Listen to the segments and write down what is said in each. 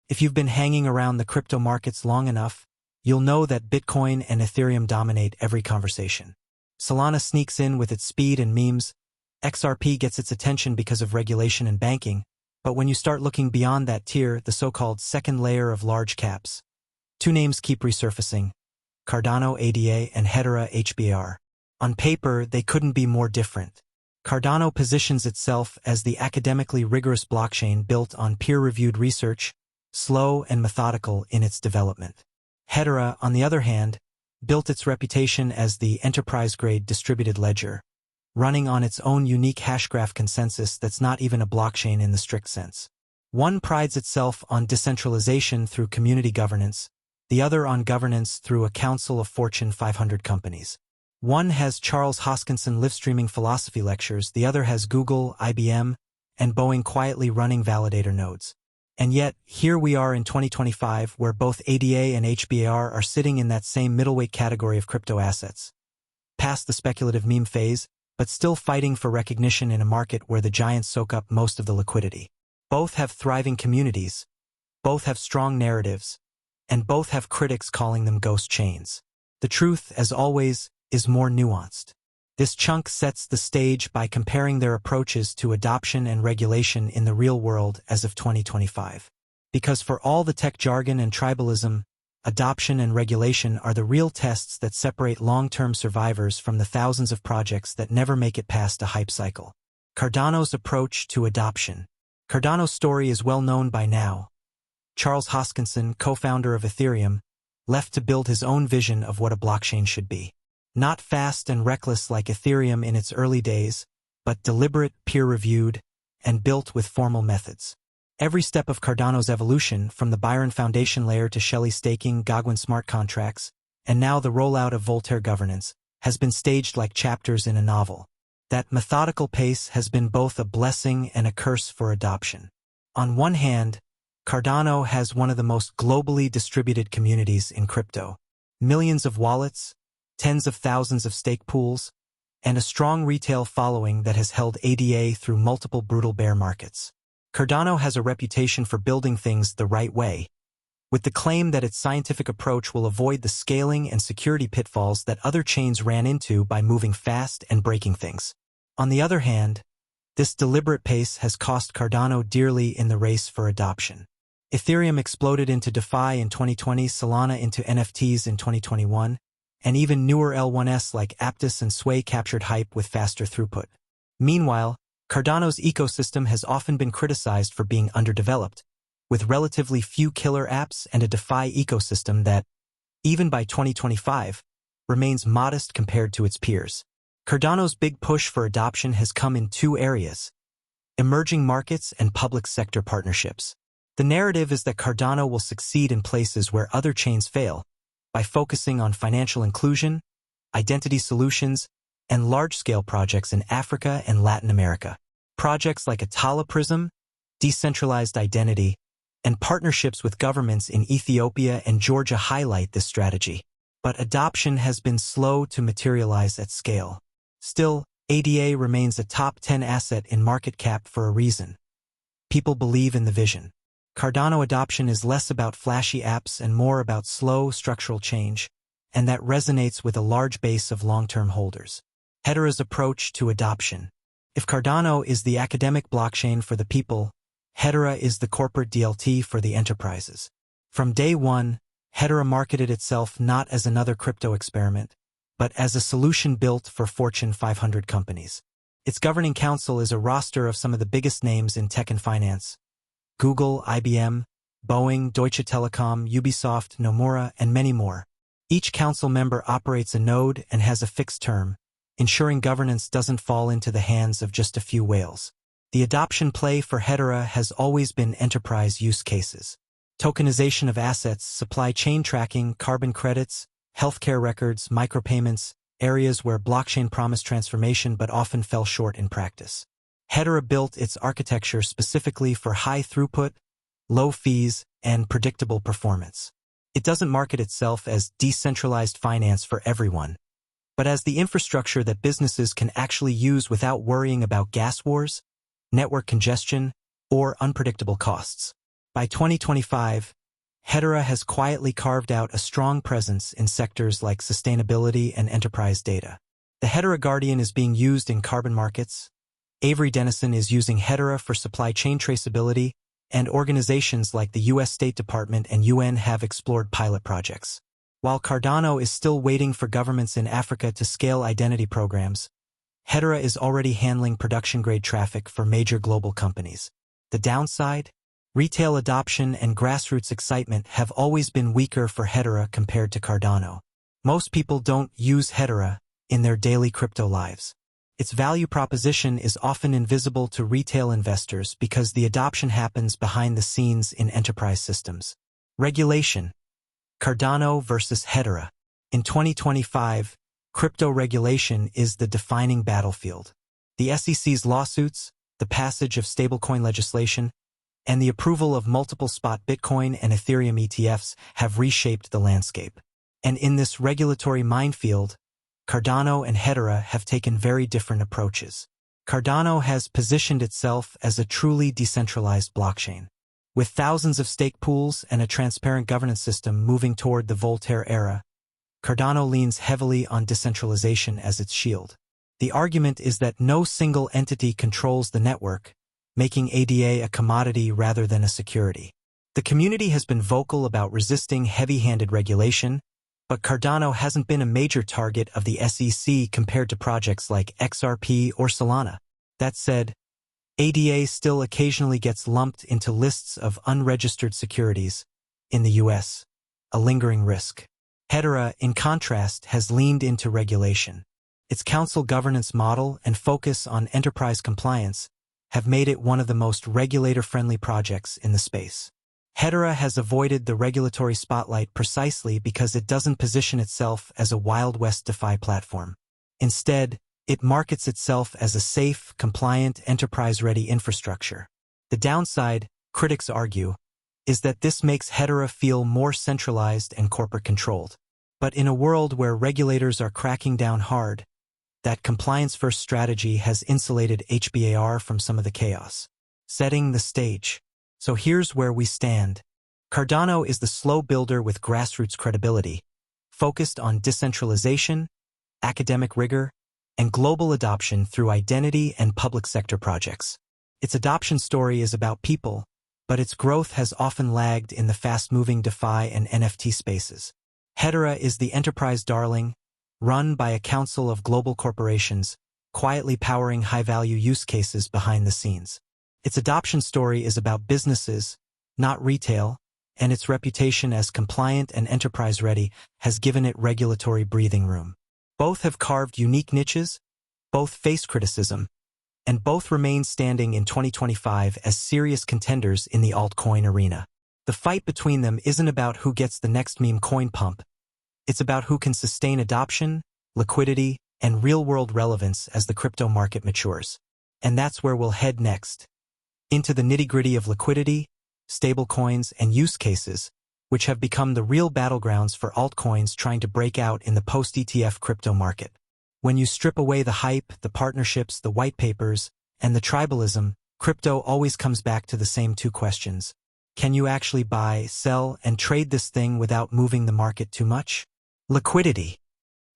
If you've been hanging around the crypto markets long enough, you'll know that Bitcoin and Ethereum dominate every conversation. Solana sneaks in with its speed and memes. XRP gets its attention because of regulation and banking, but when you start looking beyond that tier, the so-called second layer of large caps, two names keep resurfacing: Cardano ADA and Hedera HBAR. On paper, they couldn't be more different. Cardano positions itself as the academically rigorous blockchain built on peer-reviewed research, slow and methodical in its development. Hedera, on the other hand, built its reputation as the enterprise-grade distributed ledger, running on its own unique hashgraph consensus that's not even a blockchain in the strict sense. One prides itself on decentralization through community governance, the other on governance through a council of Fortune 500 companies. One has Charles Hoskinson live-streaming philosophy lectures, the other has Google, IBM, and Boeing quietly running validator nodes. And yet, here we are in 2025, where both ADA and HBAR are sitting in that same middleweight category of crypto assets, past the speculative meme phase, but still fighting for recognition in a market where the giants soak up most of the liquidity. Both have thriving communities, both have strong narratives, and both have critics calling them ghost chains. The truth, as always, is more nuanced. This chunk sets the stage by comparing their approaches to adoption and regulation in the real world as of 2025. Because for all the tech jargon and tribalism, adoption and regulation are the real tests that separate long-term survivors from the thousands of projects that never make it past a hype cycle. Cardano's approach to adoption. Cardano's story is well known by now. Charles Hoskinson, co-founder of Ethereum, left to build his own vision of what a blockchain should be. Not fast and reckless like Ethereum in its early days, but deliberate, peer-reviewed, and built with formal methods. Every step of Cardano's evolution, from the Byron Foundation layer to Shelley staking, Goguen smart contracts, and now the rollout of Voltaire governance, has been staged like chapters in a novel. That methodical pace has been both a blessing and a curse for adoption. On one hand, Cardano has one of the most globally distributed communities in crypto. Millions of wallets, tens of thousands of stake pools, and a strong retail following that has held ADA through multiple brutal bear markets. Cardano has a reputation for building things the right way, with the claim that its scientific approach will avoid the scaling and security pitfalls that other chains ran into by moving fast and breaking things. On the other hand, this deliberate pace has cost Cardano dearly in the race for adoption. Ethereum exploded into DeFi in 2020, Solana into NFTs in 2021, and even newer L1s like Aptos and Sway captured hype with faster throughput. Meanwhile, Cardano's ecosystem has often been criticized for being underdeveloped, with relatively few killer apps and a DeFi ecosystem that, even by 2025, remains modest compared to its peers. Cardano's big push for adoption has come in two areas: emerging markets and public sector partnerships. The narrative is that Cardano will succeed in places where other chains fail, by focusing on financial inclusion, identity solutions, and large-scale projects in Africa and Latin America. Projects like Atala Prism, decentralized identity, and partnerships with governments in Ethiopia and Georgia highlight this strategy. But adoption has been slow to materialize at scale. Still, ADA remains a top 10 asset in market cap for a reason. People believe in the vision. Cardano adoption is less about flashy apps and more about slow, structural change, and that resonates with a large base of long-term holders. Hedera's approach to adoption. If Cardano is the academic blockchain for the people, Hedera is the corporate DLT for the enterprises. From day one, Hedera marketed itself not as another crypto experiment, but as a solution built for Fortune 500 companies. Its governing council is a roster of some of the biggest names in tech and finance: Google, IBM, Boeing, Deutsche Telekom, Ubisoft, Nomura, and many more. Each council member operates a node and has a fixed term, ensuring governance doesn't fall into the hands of just a few whales. The adoption play for Hedera has always been enterprise use cases. Tokenization of assets, supply chain tracking, carbon credits, healthcare records, micropayments, areas where blockchain promised transformation but often fell short in practice. Hedera built its architecture specifically for high throughput, low fees, and predictable performance. It doesn't market itself as decentralized finance for everyone, but as the infrastructure that businesses can actually use without worrying about gas wars, network congestion, or unpredictable costs. By 2025, Hedera has quietly carved out a strong presence in sectors like sustainability and enterprise data. The Hedera Guardian is being used in carbon markets, Avery Dennison is using Hedera for supply chain traceability, and organizations like the U.S. State Department and UN have explored pilot projects. While Cardano is still waiting for governments in Africa to scale identity programs, Hedera is already handling production-grade traffic for major global companies. The downside? Retail adoption and grassroots excitement have always been weaker for Hedera compared to Cardano. Most people don't use Hedera in their daily crypto lives. Its value proposition is often invisible to retail investors because the adoption happens behind the scenes in enterprise systems. Regulation. Cardano versus Hedera. In 2025, crypto regulation is the defining battlefield. The SEC's lawsuits, the passage of stablecoin legislation, and the approval of multiple spot Bitcoin and Ethereum ETFs have reshaped the landscape. And in this regulatory minefield, Cardano and Hedera have taken very different approaches. Cardano has positioned itself as a truly decentralized blockchain. With thousands of stake pools and a transparent governance system moving toward the Voltaire era, Cardano leans heavily on decentralization as its shield. The argument is that no single entity controls the network, making ADA a commodity rather than a security. The community has been vocal about resisting heavy-handed regulation, but Cardano hasn't been a major target of the SEC compared to projects like XRP or Solana. That said, ADA still occasionally gets lumped into lists of unregistered securities in the US, a lingering risk. Hedera, in contrast, has leaned into regulation. Its council governance model and focus on enterprise compliance have made it one of the most regulator-friendly projects in the space. Hedera has avoided the regulatory spotlight precisely because it doesn't position itself as a Wild West DeFi platform. Instead, it markets itself as a safe, compliant, enterprise-ready infrastructure. The downside, critics argue, is that this makes Hedera feel more centralized and corporate-controlled. But in a world where regulators are cracking down hard, that compliance-first strategy has insulated HBAR from some of the chaos. Setting the stage. So here's where we stand. Cardano is the slow builder with grassroots credibility, focused on decentralization, academic rigor, and global adoption through identity and public sector projects. Its adoption story is about people, but its growth has often lagged in the fast-moving DeFi and NFT spaces. Hedera is the enterprise darling, run by a council of global corporations, quietly powering high-value use cases behind the scenes. Its adoption story is about businesses, not retail, and its reputation as compliant and enterprise-ready has given it regulatory breathing room. Both have carved unique niches, both face criticism, and both remain standing in 2025 as serious contenders in the altcoin arena. The fight between them isn't about who gets the next meme coin pump. It's about who can sustain adoption, liquidity, and real-world relevance as the crypto market matures. And that's where we'll head next. Into the nitty-gritty of liquidity, stablecoins, and use cases, which have become the real battlegrounds for altcoins trying to break out in the post-ETF crypto market. When you strip away the hype, the partnerships, the white papers, and the tribalism, crypto always comes back to the same two questions. Can you actually buy, sell, and trade this thing without moving the market too much? Liquidity.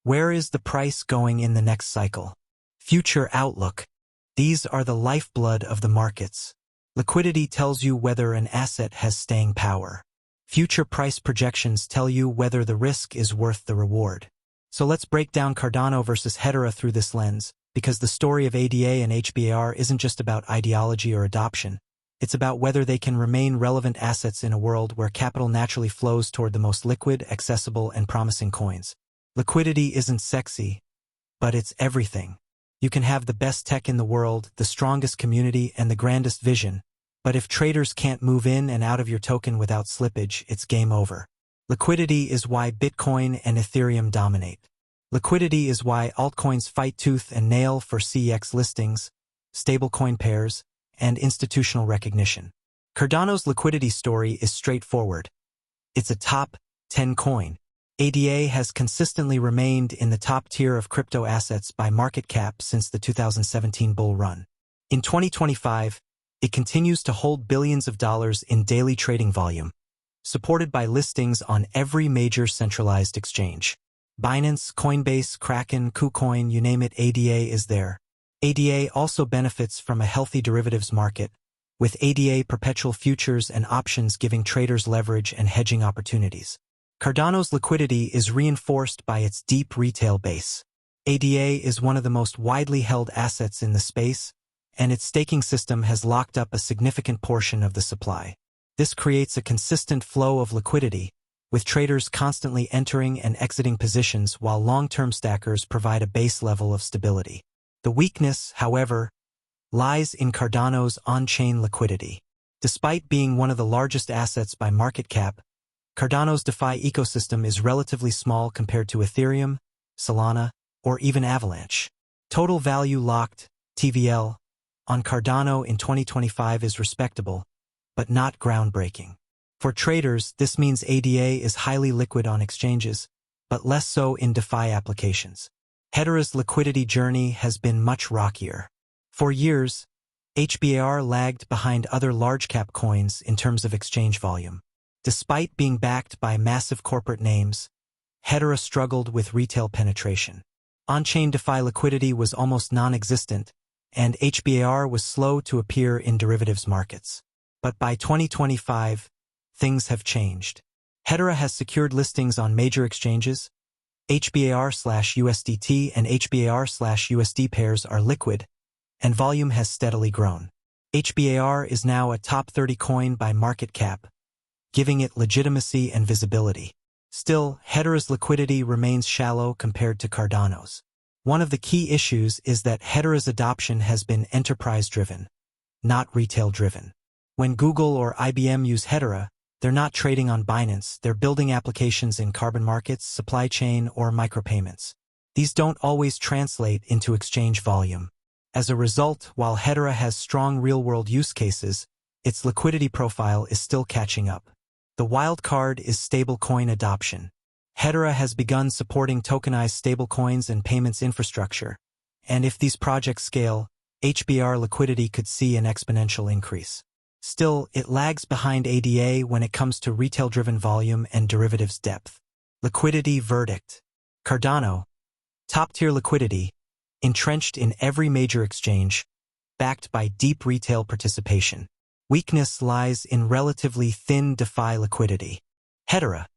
Where is the price going in the next cycle? Future outlook. These are the lifeblood of the markets. Liquidity tells you whether an asset has staying power. Future price projections tell you whether the risk is worth the reward. So let's break down Cardano versus Hedera through this lens, because the story of ADA and HBAR isn't just about ideology or adoption. It's about whether they can remain relevant assets in a world where capital naturally flows toward the most liquid, accessible, and promising coins. Liquidity isn't sexy, but it's everything. You can have the best tech in the world, the strongest community, and the grandest vision, but if traders can't move in and out of your token without slippage, it's game over. Liquidity is why Bitcoin and Ethereum dominate. Liquidity is why altcoins fight tooth and nail for CEX listings, stablecoin pairs, and institutional recognition. Cardano's liquidity story is straightforward. It's a top 10 coin. ADA has consistently remained in the top tier of crypto assets by market cap since the 2017 bull run. In 2025, It continues to hold billions of dollars in daily trading volume, supported by listings on every major centralized exchange. Binance, Coinbase, Kraken, KuCoin, you name it, ADA is there. ADA also benefits from a healthy derivatives market, with ADA perpetual futures and options giving traders leverage and hedging opportunities. Cardano's liquidity is reinforced by its deep retail base. ADA is one of the most widely held assets in the space, and its staking system has locked up a significant portion of the supply. This creates a consistent flow of liquidity, with traders constantly entering and exiting positions while long-term stackers provide a base level of stability. The weakness, however, lies in Cardano's on-chain liquidity. Despite being one of the largest assets by market cap, Cardano's DeFi ecosystem is relatively small compared to Ethereum, Solana, or even Avalanche. Total value locked, TVL, on Cardano in 2025 is respectable, but not groundbreaking. For traders, this means ADA is highly liquid on exchanges, but less so in DeFi applications. Hedera's liquidity journey has been much rockier. For years, HBAR lagged behind other large-cap coins in terms of exchange volume. Despite being backed by massive corporate names, Hedera struggled with retail penetration. On-chain DeFi liquidity was almost non-existent, and HBAR was slow to appear in derivatives markets. But by 2025, things have changed. Hedera has secured listings on major exchanges. HBAR/USDT and HBAR/USD pairs are liquid, and volume has steadily grown. HBAR is now a top 30 coin by market cap, giving it legitimacy and visibility. Still, Hedera's liquidity remains shallow compared to Cardano's. One of the key issues is that Hedera's adoption has been enterprise-driven, not retail-driven. When Google or IBM use Hedera, they're not trading on Binance, they're building applications in carbon markets, supply chain, or micropayments. These don't always translate into exchange volume. As a result, while Hedera has strong real-world use cases, its liquidity profile is still catching up. The wild card is stablecoin adoption. Hedera has begun supporting tokenized stablecoins and payments infrastructure, and if these projects scale, HBAR liquidity could see an exponential increase. Still, it lags behind ADA when it comes to retail-driven volume and derivatives depth. Liquidity verdict. Cardano, top-tier liquidity, entrenched in every major exchange, backed by deep retail participation. Weakness lies in relatively thin DeFi liquidity. Hedera,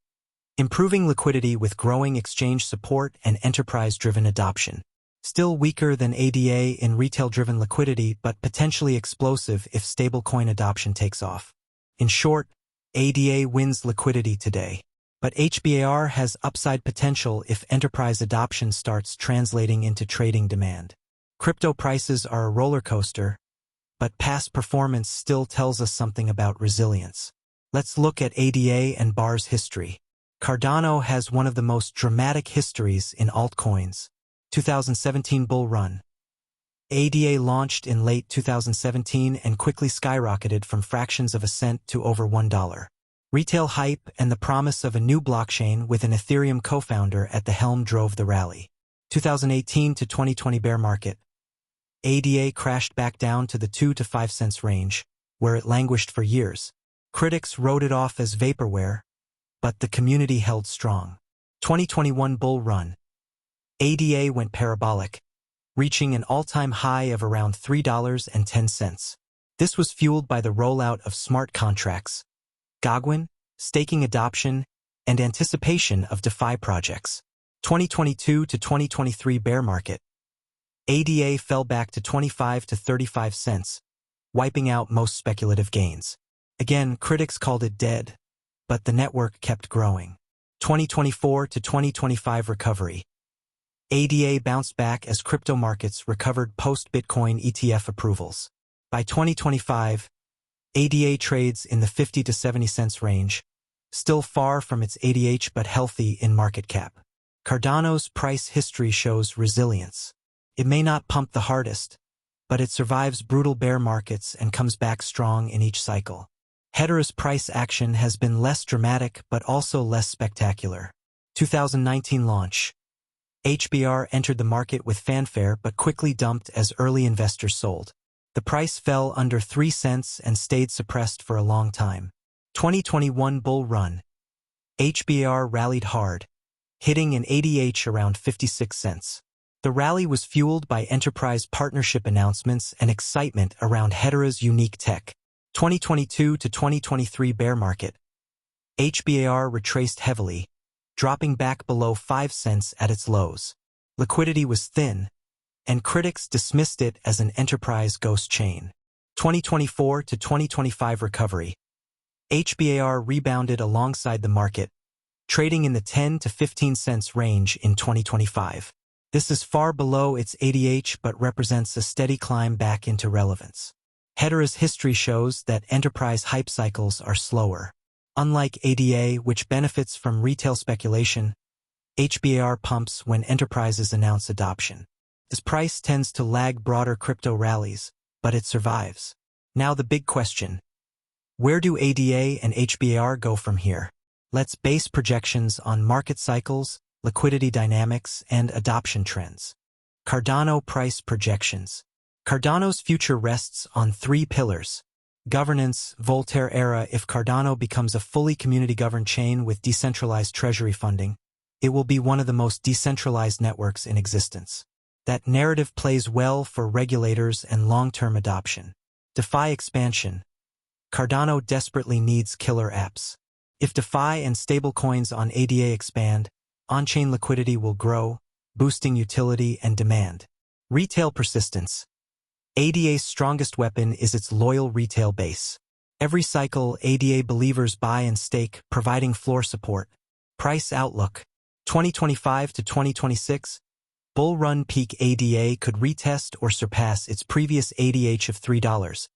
improving liquidity with growing exchange support and enterprise-driven adoption. Still weaker than ADA in retail-driven liquidity, but potentially explosive if stablecoin adoption takes off. In short, ADA wins liquidity today, but HBAR has upside potential if enterprise adoption starts translating into trading demand. Crypto prices are a roller coaster, but past performance still tells us something about resilience. Let's look at ADA and HBAR's history. Cardano has one of the most dramatic histories in altcoins. 2017 bull run. ADA launched in late 2017 and quickly skyrocketed from fractions of a cent to over $1. Retail hype and the promise of a new blockchain with an Ethereum co-founder at the helm drove the rally. 2018 to 2020 bear market. ADA crashed back down to the 2 to 5 cents range, where it languished for years. Critics wrote it off as vaporware, but the community held strong. 2021 bull run. ADA went parabolic, reaching an all-time high of around $3.10. This was fueled by the rollout of smart contracts, Goguen, staking adoption, and anticipation of DeFi projects. 2022 to 2023 bear market. ADA fell back to 25 to 35 cents, wiping out most speculative gains. Again, critics called it dead, but the network kept growing. 2024 to 2025 recovery. ADA bounced back as crypto markets recovered post-Bitcoin ETF approvals. By 2025, ADA trades in the 50 to 70 cents range, still far from its ADH but healthy in market cap. Cardano's price history shows resilience. It may not pump the hardest, but it survives brutal bear markets and comes back strong in each cycle. Hedera's price action has been less dramatic but also less spectacular. 2019 launch. HBAR entered the market with fanfare but quickly dumped as early investors sold. The price fell under 3 cents and stayed suppressed for a long time. 2021 bull run. HBAR rallied hard, hitting an ADH around 56 cents. The rally was fueled by enterprise partnership announcements and excitement around Hedera's unique tech. 2022 to 2023 bear market. HBAR retraced heavily, dropping back below 5 cents at its lows. Liquidity was thin, and critics dismissed it as an enterprise ghost chain. 2024 to 2025 recovery. HBAR rebounded alongside the market, trading in the 10 to 15 cents range in 2025. This is far below its ADH but represents a steady climb back into relevance. Hedera's history shows that enterprise hype cycles are slower. Unlike ADA, which benefits from retail speculation, HBAR pumps when enterprises announce adoption. Its price tends to lag broader crypto rallies, but it survives. Now the big question. Where do ADA and HBAR go from here? Let's base projections on market cycles, liquidity dynamics, and adoption trends. Cardano price projections. Cardano's future rests on 3 pillars. Governance, Voltaire era. If Cardano becomes a fully community-governed chain with decentralized treasury funding, it will be one of the most decentralized networks in existence. That narrative plays well for regulators and long-term adoption. DeFi expansion. Cardano desperately needs killer apps. If DeFi and stablecoins on ADA expand, on-chain liquidity will grow, boosting utility and demand. Retail persistence. ADA's strongest weapon is its loyal retail base. Every cycle, ADA believers buy and stake, providing floor support. Price outlook. 2025 to 2026, bull run peak ADA could retest or surpass its previous ADH of $3,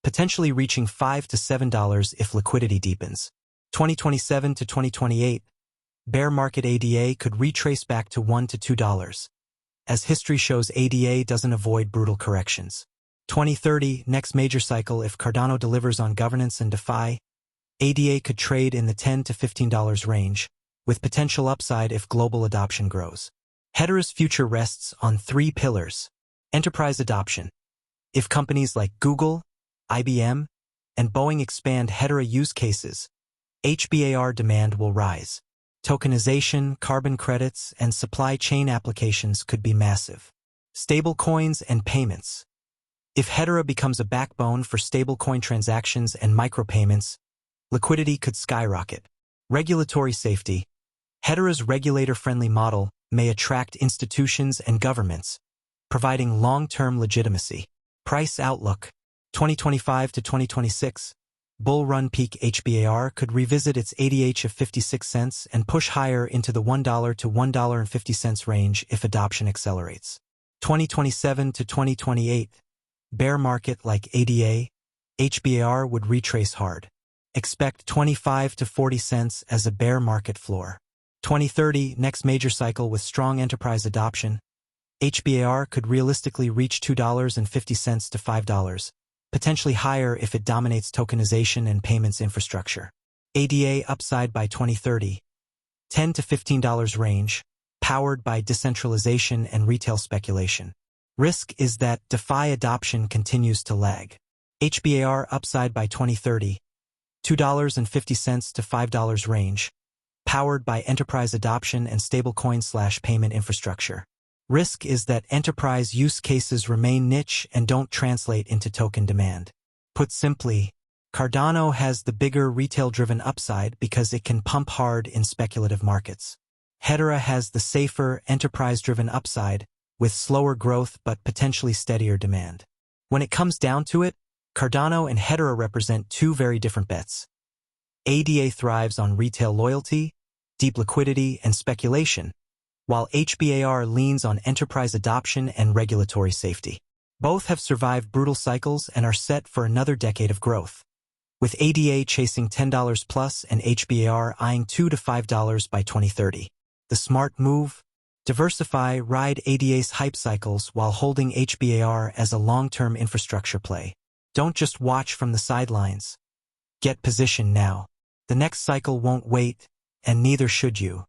potentially reaching $5 to $7 if liquidity deepens. 2027 to 2028, bear market ADA could retrace back to $1 to $2. As history shows, ADA doesn't avoid brutal corrections. 2030, next major cycle. If Cardano delivers on governance and DeFi, ADA could trade in the $10 to $15 range, with potential upside if global adoption grows. Hedera's future rests on 3 pillars. Enterprise adoption. If companies like Google, IBM, and Boeing expand Hedera use cases, HBAR demand will rise. Tokenization, carbon credits, and supply chain applications could be massive. Stablecoins and payments. If Hedera becomes a backbone for stablecoin transactions and micropayments, liquidity could skyrocket. Regulatory safety. Hedera's regulator-friendly model may attract institutions and governments, providing long-term legitimacy. Price outlook. 2025 to 2026, bull run peak HBAR could revisit its ADH of 56 cents and push higher into the $1 to $1.50 range if adoption accelerates. 2027 to 2028, bear market like ADA, HBAR would retrace hard. Expect 25 to 40 cents as a bear market floor. 2030, next major cycle with strong enterprise adoption, HBAR could realistically reach $2.50 to $5, potentially higher if it dominates tokenization and payments infrastructure. ADA upside by 2030, $10 to $15 range, powered by decentralization and retail speculation. Risk is that DeFi adoption continues to lag. HBAR upside by 2030, $2.50 to $5 range, powered by enterprise adoption and stablecoin/payment infrastructure. Risk is that enterprise use cases remain niche and don't translate into token demand. Put simply, Cardano has the bigger retail-driven upside because it can pump hard in speculative markets. Hedera has the safer, enterprise-driven upside, with slower growth but potentially steadier demand. When it comes down to it, Cardano and Hedera represent 2 very different bets. ADA thrives on retail loyalty, deep liquidity, and speculation, while HBAR leans on enterprise adoption and regulatory safety. Both have survived brutal cycles and are set for another decade of growth, with ADA chasing $10 plus and HBAR eyeing $2 to $5 by 2030. The smart move? Diversify, ride ADA's hype cycles while holding HBAR as a long-term infrastructure play. Don't just watch from the sidelines. Get positioned now. The next cycle won't wait, and neither should you.